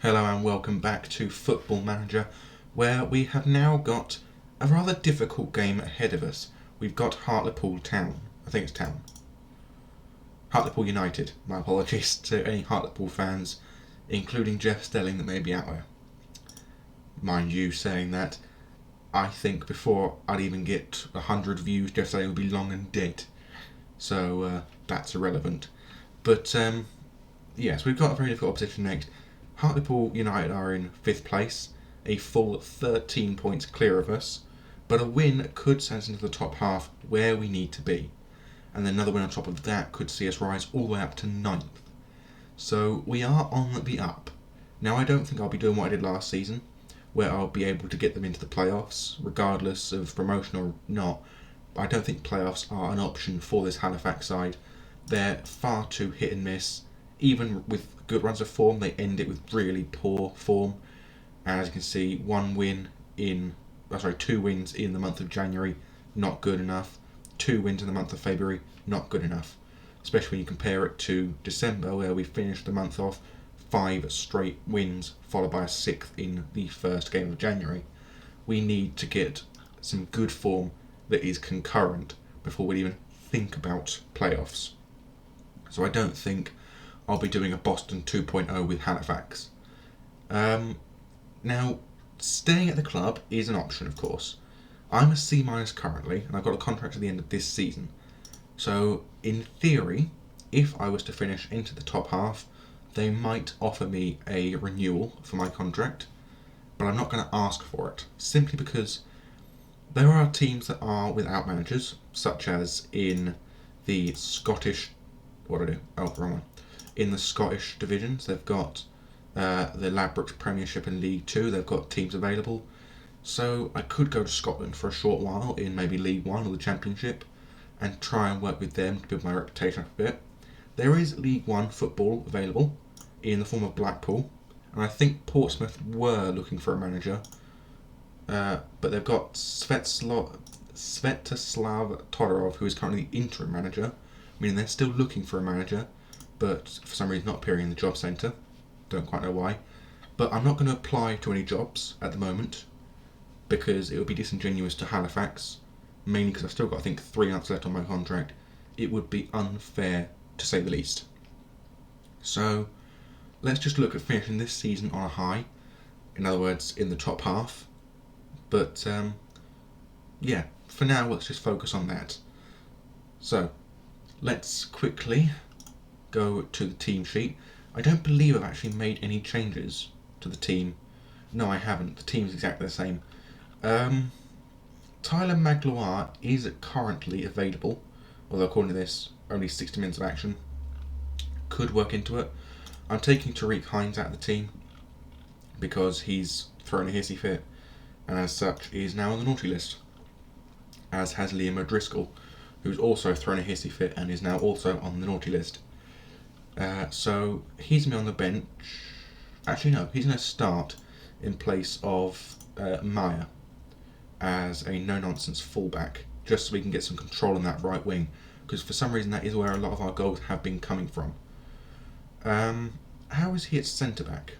Hello and welcome back to Football Manager, where we have now got a rather difficult game ahead of us. We've got Hartlepool Town. I think it's Town. Hartlepool United. My apologies to any Hartlepool fans, including Jeff Stelling that may be out there. Mind you, saying that, I think before I'd even get 100 views, Jeff Stelling would be long and dead. So that's irrelevant. But yes, we've got a very difficult opposition next. Hartlepool United are in 5th place, a full 13 points clear of us, but a win could send us into the top half where we need to be. And then another win on top of that could see us rise all the way up to 9th. So we are on the up. Now I don't think I'll be doing what I did last season, where I'll be able to get them into the playoffs, regardless of promotion or not. I don't think playoffs are an option for this Halifax side. They're far too hit and miss. Even with good runs of form, they end it with really poor form. As you can see, 2 wins in the month of January, not good enough. 2 wins in the month of February, not good enough. Especially when you compare it to December, where we finished the month off 5 straight wins, followed by a 6th in the first game of January. We need to get some good form that is concurrent before we even think about playoffs. So I don't think I'll be doing a Boston 2.0 with Halifax. Now, staying at the club is an option, of course. I'm a C- currently, and I've got a contract at the end of this season. So, in theory, if I was to finish into the top half, they might offer me a renewal for my contract, but I'm not going to ask for it, simply because there are teams that are without managers, such as in the Scottish... In the Scottish divisions, they've got the Ladbrokes Premiership and League 2, they've got teams available. So I could go to Scotland for a short while in maybe League 1 or the Championship and try and work with them to build my reputation up a bit. There is League 1 football available in the form of Blackpool, and I think Portsmouth were looking for a manager, but they've got Svetoslav Todorov, who is currently the interim manager, meaning they're still looking for a manager, but for some reason not appearing in the job centre. Don't quite know why. But I'm not going to apply to any jobs at the moment, because it would be disingenuous to Halifax, mainly because I've still got, I think, 3 months left on my contract. It would be unfair, to say the least. So, let's just look at finishing this season on a high. In other words, in the top half. But, yeah, for now, let's just focus on that. So, let's quickly go to the team sheet. I don't believe I've actually made any changes to the team. No, I haven't. The team's exactly the same. Tyler Magloire is currently available, although according to this, only 60 minutes of action. Could work into it. I'm taking Tariq Hines out of the team because he's thrown a hissy fit, and as such is now on the naughty list. As has Liam O'Driscoll, who's also thrown a hissy fit and is now also on the naughty list. So he's going to be on the bench. Actually, no, he's going to start in place of Maya as a no-nonsense fullback, just so we can get some control on that right wing, because for some reason that is where a lot of our goals have been coming from. How is he at centre-back?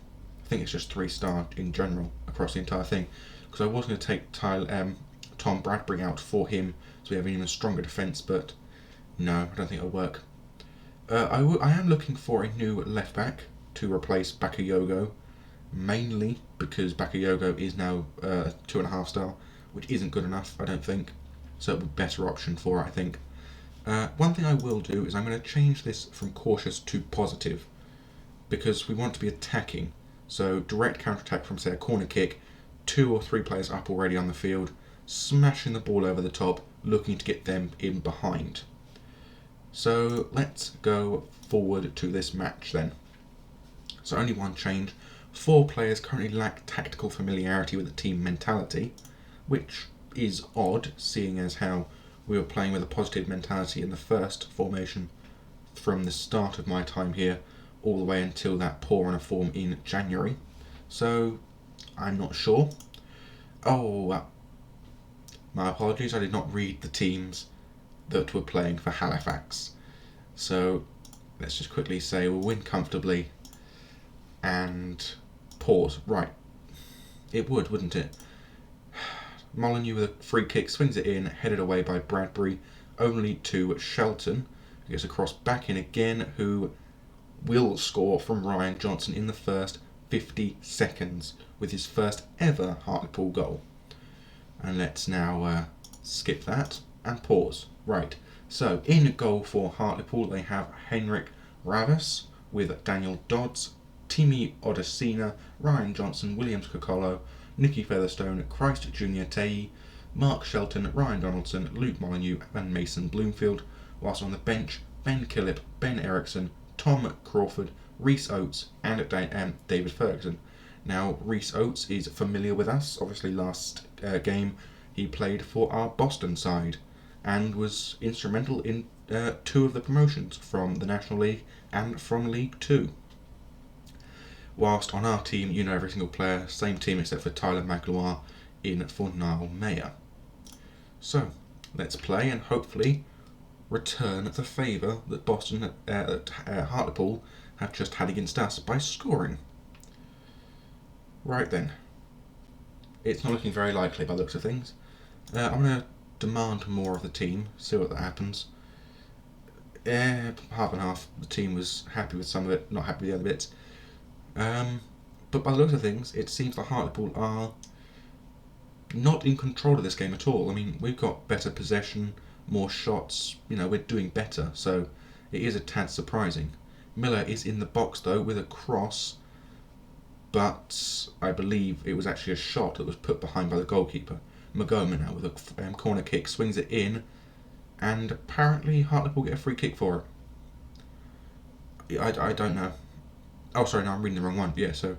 I think it's just 3-star in general across the entire thing, because I was going to take Tom Bradbury out for him so we have an even stronger defence, but no, I don't think it'll work. I am looking for a new left back to replace Bakayoko, mainly because Bakayoko is now 2.5 star, which isn't good enough, I don't think. So it would be a better option for it, I think. One thing I will do is I'm going to change this from cautious to positive, because we want to be attacking. So direct counter-attack from, say, a corner kick, 2 or 3 players up already on the field, smashing the ball over the top, looking to get them in behind. So let's go forward to this match then. So only one change. 4 players currently lack tactical familiarity with the team mentality, which is odd, seeing as how we were playing with a positive mentality in the first formation from the start of my time here all the way until that poor run of form in January. So I'm not sure. Oh, my apologies, I did not read the teams that were playing for Halifax. So let's just quickly say we'll win comfortably and Pause. Right. It would, wouldn't it? Molyneux with a free kick, swings it in, headed away by Bradbury, only to Shelton. Gets a cross back in again, who will score from Ryan Johnson in the first 50 seconds with his first ever Hartlepool goal. And let's now skip that and pause. Right, so in goal for Hartlepool they have Henrik Ravas with Daniel Dodds, Timi Odesina, Ryan Johnson, Williams Kokolo, Nicky Featherstone, Christ Junior Tei, Mark Shelton, Ryan Donaldson, Luke Molyneux and Mason Bloomfield, whilst on the bench Ben Killip, Ben Eriksson, Tom Crawford, Rhys Oates and David Ferguson. Now Rhys Oates is familiar with us, obviously last game he played for our Boston side and was instrumental in 2 of the promotions from the National League and from League 2. Whilst on our team, you know every single player, same team except for Tyler Magloire in for Niall Mayer. So, let's play and hopefully return the favour that Hartlepool have just had against us by scoring. Right then. It's not looking very likely by the looks of things. I'm going to demand more of the team, see what that happens. Half and half. The team was happy with some of it, not happy with the other bits. But by the looks of things, it seems that Hartlepool are not in control of this game at all. I mean, we've got better possession, more shots, we're doing better, so it is a tad surprising. Miller is in the box though with a cross, but I believe it was actually a shot that was put behind by the goalkeeper. Magoma now with a corner kick, swings it in, and apparently Hartlepool get a free kick for it. I don't know. Oh, sorry, no, I'm reading the wrong one. Yeah, so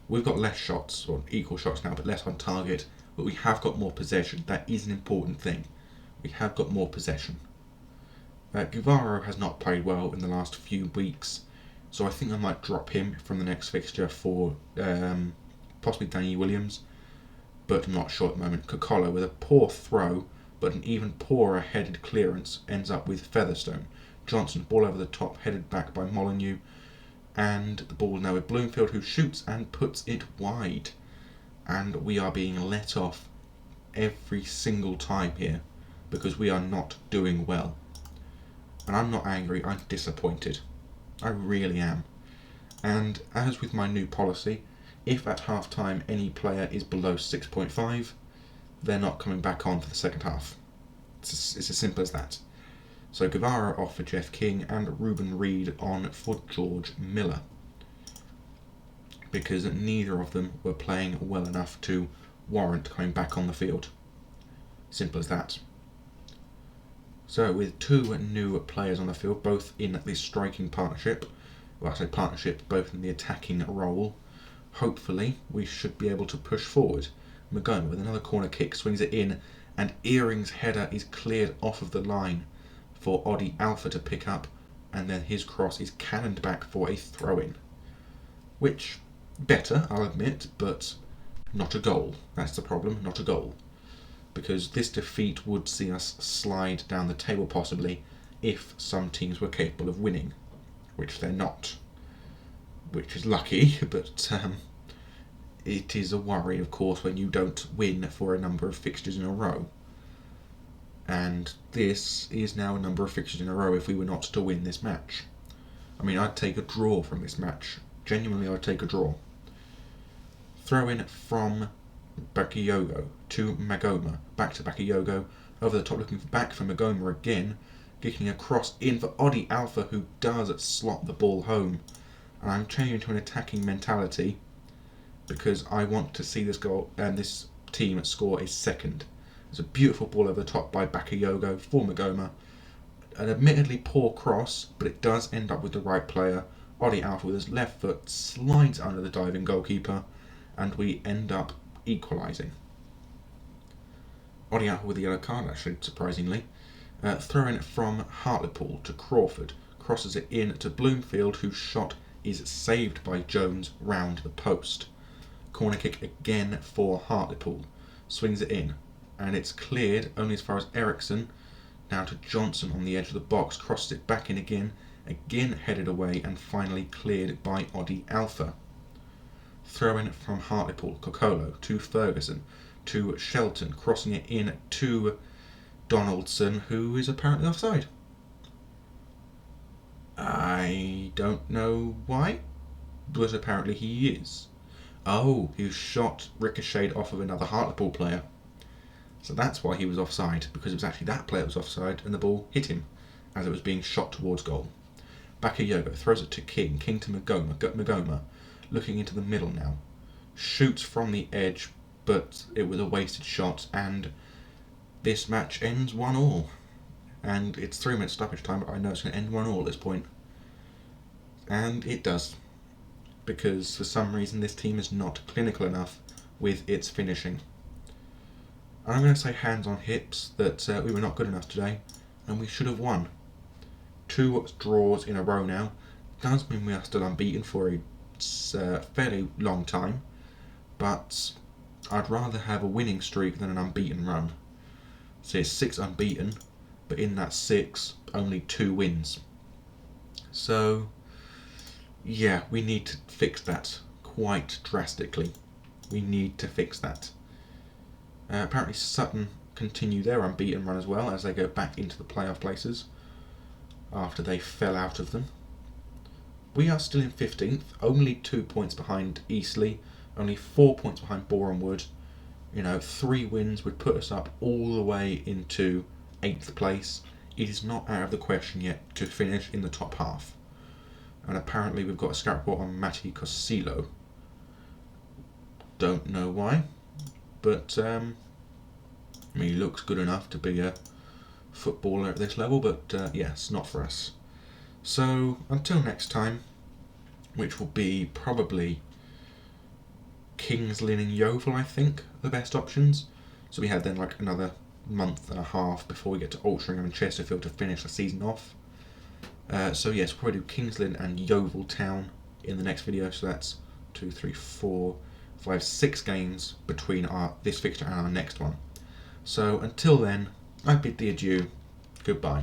we've got less shots, or equal shots now, but less on target. But we have got more possession. That is an important thing. We have got more possession. Guevara has not played well in the last few weeks, so I think I might drop him from the next fixture for possibly Danny Williams, but I'm not sure at the moment. Kokolo with a poor throw, but an even poorer headed clearance ends up with Featherstone. Johnson, ball over the top, headed back by Molyneux, and the ball now with Bloomfield, who shoots and puts it wide. And we are being let off every single time here because we are not doing well. And I'm not angry, I'm disappointed. I really am. And as with my new policy, if at half time any player is below 6.5, they're not coming back on for the second half. It's as simple as that. So Guevara off for Jeff King and Ruben Reid on for George Miller, because neither of them were playing well enough to warrant coming back on the field. Simple as that. So with 2 new players on the field, both in the striking partnership, well I say partnership, both in the attacking role, hopefully we should be able to push forward. Magona with another corner kick, swings it in, and Earring's header is cleared off of the line for Odi Alpha to pick up, and then his cross is cannoned back for a throw-in. Which, better, I'll admit, but not a goal. That's the problem, not a goal. Because this defeat would see us slide down the table possibly if some teams were capable of winning, which they're not. Which is lucky, but it is a worry, of course, when you don't win for a number of fixtures in a row. And this is now a number of fixtures in a row if we were not to win this match. I mean, I'd take a draw from this match. Genuinely, I'd take a draw. Throw in from Bakayoko to Magoma. Back to Bakayoko. Over the top, looking back for Magoma again. Kicking a cross in for Odi Alpha, who does slot the ball home. And I'm changing to an attacking mentality because I want to see this goal and this team score a second. There's a beautiful ball over the top by Bakayoko for Magoma. An admittedly poor cross, but it does end up with the right player. Odi Alpha with his left foot slides under the diving goalkeeper, and we end up equalising. Odi Alpha with the yellow card, actually, surprisingly. Throw in from Hartlepool to Crawford. Crosses it in to Bloomfield, whose shot is saved by Jones round the post. Corner kick again for Hartlepool. Swings it in, and it's cleared only as far as Eriksson. Now to Johnson on the edge of the box. Crosses it back in again headed away, and finally cleared by Odi Alpha. throw in from Hartlepool, Cocolo to Ferguson to Shelton, crossing it in to Donaldson, who is apparently offside. I don't know why, but apparently he is. Oh, he was shot ricocheted off of another Hartlepool player. So that's why he was offside, because it was actually that player that was offside and the ball hit him as it was being shot towards goal. Bakayoko throws it to King to Magoma, looking into the middle now. Shoots from the edge, but it was a wasted shot, and this match ends 1-1. And it's 3 minutes stoppage time, but I know it's going to end 1-1 at this point. And it does. Because for some reason this team is not clinical enough with its finishing. And I'm going to say hands on hips that we were not good enough today, and we should have won. 2 draws in a row now does mean we are still unbeaten for a fairly long time, but I'd rather have a winning streak than an unbeaten run. So it's 6 unbeaten, but in that 6, only 2 wins. So yeah, we need to fix that quite drastically. We need to fix that. Apparently Sutton continue their unbeaten run as well as they go back into the playoff places after they fell out of them. We are still in 15th, only 2 points behind Eastleigh, only 4 points behind Boreham Wood. 3 wins would put us up all the way into 8th place. It is not out of the question yet to finish in the top half. And apparently we've got a scout report on Matti Cosilo. Don't know why, but he looks good enough to be a footballer at this level, but yes, not for us. So until next time, which will be probably Kings Lynn and Yeovil, I think, the best options. So we had then like another month and a half before we get to Altrincham and Chesterfield to finish the season off. So yes, we'll probably do Kings Lynn and Yeovil Town in the next video. So that's 2, 3, 4, 5, 6 games between this fixture and our next one. So until then, I bid thee adieu. Goodbye.